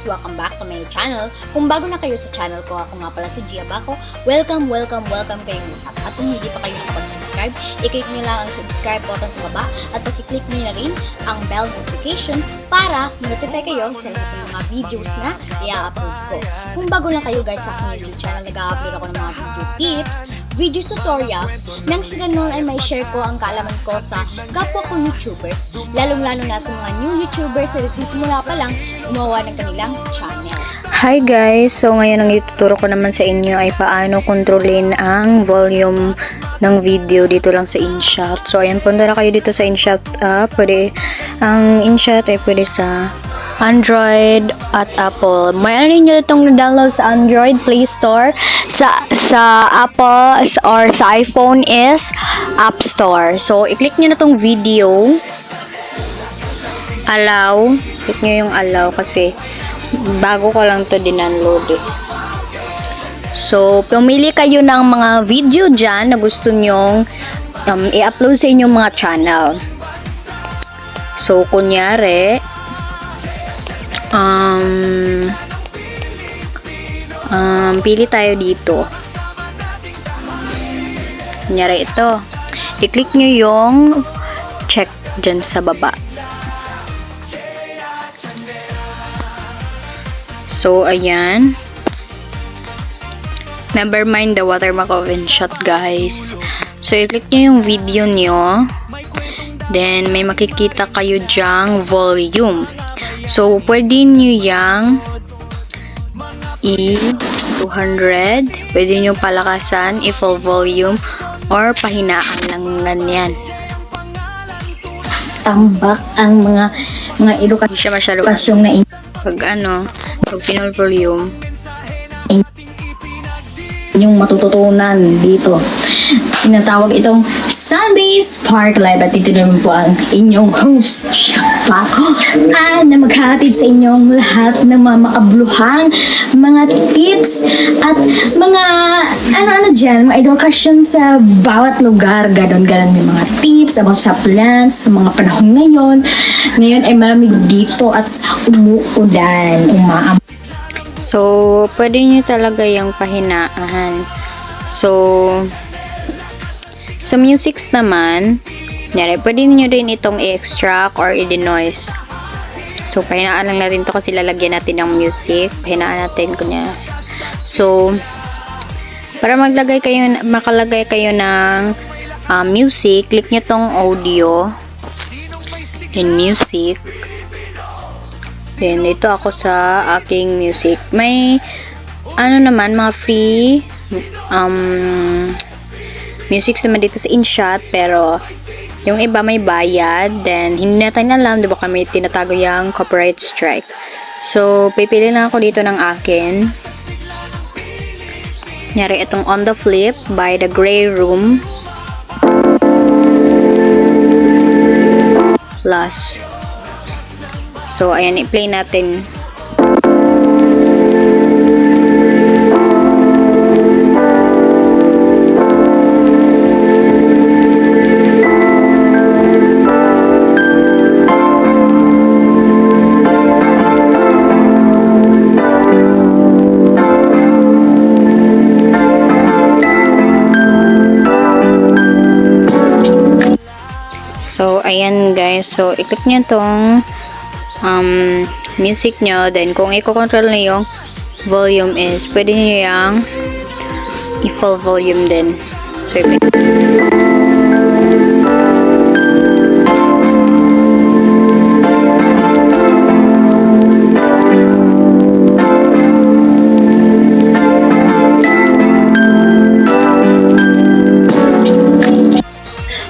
welcome back to my channel. Kung bago na kayo sa channel ko, ako nga pala si Gia Baco. Welcome kayong lahat. At kung hindi pa kayo nakapag-subscribe, i-click nyo lang ang subscribe button sa baba at i-click nyo na rin ang bell notification para notify kayo sa lahat ng mga videos na i-upload ko. Kung bago lang kayo guys sa aking YouTube channel, nag-upload ako ng mga video tips, video tutorials, nang sa ganun ay may share ko ang kaalaman ko sa kapwa ko YouTubers, lalong-lalo na sa mga new YouTubers na nagsisimula pa lang gumawa ng kanilang channel. Hi guys! So ngayon ang ituturo ko naman sa inyo ay paano kontrolin ang volume ng video dito lang sa InShot. So ayan, punta na kayo dito sa InShot app. Ang InShot ay pwede sa Android at Apple. Mayroon nyo itong download sa Android Play Store. Sa Apple or sa iPhone is App Store. So i-click nyo na itong video. Allow. Click nyo yung allow kasi bago ko lang to dinunload eh. So, pumili kayo ng mga video dyan na gusto nyong i-upload sa inyong mga channel. So, kunyari, pili tayo dito. Kunyari ito. I-click nyo yung check dyan sa baba. So, ayan. Never mind the watermark of InShot, guys. So, i-click nyo yung video nyo. Then, may makikita kayo dyang volume. So, pwede nyo yang i-200. Pwede nyo palakasan, i-full volume, or pahinaan lang ganyan. Tambak ang mga Hindi siya masyado edukasyong na pag pinol volume. inyong matututunan dito. Tinatawag itong Sunday Spark Live at ito naman po ang inyong host, Paco, na maghahatid sa inyong lahat ng mga makabuluhang mga tips at mga ano-ano dyan, mga edukasyon sa bawat lugar. Ganon may mga tips about sa plants, sa mga panahon ngayon. Ngayon ay malamig dito at umuulan, So, pwede nyo talaga yung pahinaan. So, sa musics naman, pwede nyo rin itong i-extract or i-denoise. So, pahinaan lang natin to kasi lalagyan natin ng music. Pahinaan natin kunya. So, para makalagay kayo ng music, click nyo tong audio. Then, music. Then, dito ako sa aking music. May, mga free, musics naman dito sa InShot, pero, yung iba may bayad. Then, hindi natin alam, diba kami tinatago yung copyright strike. So, pipili lang ako dito ng akin. Nyari itong On the Flip by The Grey Room. Plus, so, ayan, i-play natin. So, ayan guys. So, i-click nyo tong music nyo, then kung i-control na yung volume is pwede nyo yung i-full volume din. So,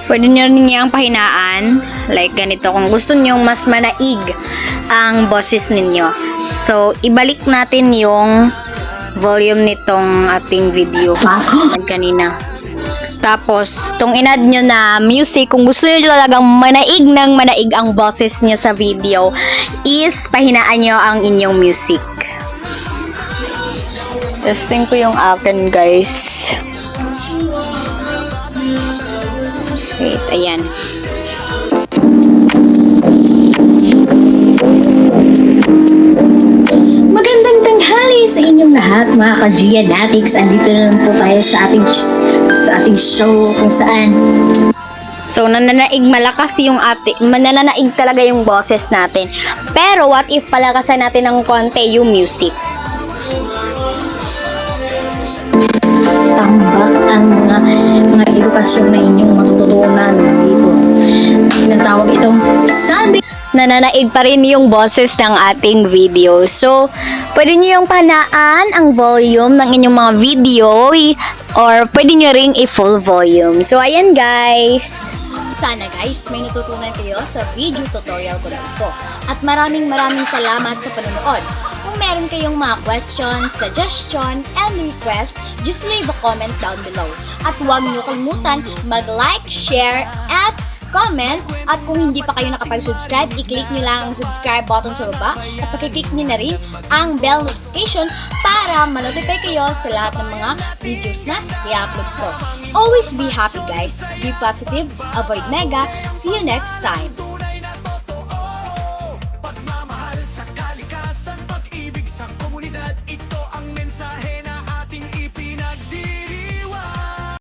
pwede nyo rin yung pahinaan like ganito kung gusto nyo mas manaig ang boses ninyo. So, ibalik natin yung volume nitong ating video kanina. Tapos, itong inad nyo na music, kung gusto nyo talagang manaig ang boses nyo sa video, is pahinaan nyo ang inyong music. Testing ko yung akin, guys. Wait, ayan. sa inyong lahat mga ka-Gianatics. Andito na naman po tayo sa ating show kung saan So, nananaig malakas yung mananaig talaga yung boses natin. Pero, what if palakasan natin ng konti yung music? tambak ang mga edukasyon na inyong matututunan dito. Tinatawag itong Sunday Nananaig pa rin yung boses ng ating video. So, pwede nyo yung panaan ang volume ng inyong mga video or pwede nyo ring i-full volume. So, ayan guys. Sana guys, may natutunan kayo sa video tutorial ko na ito. At maraming salamat sa panonood. Kung meron kayong mga questions, suggestion, and request, just leave a comment down below. At huwag niyo kalimutan mag-like, share, at comment. At kung hindi pa kayo nakapag-subscribe, i-click nyo lang ang subscribe button sa baba at pakiclick nyo na rin ang bell notification para manotify kayo sa lahat ng mga videos na i-upload ko. Always be happy guys. Be positive, avoid nega. See you next time.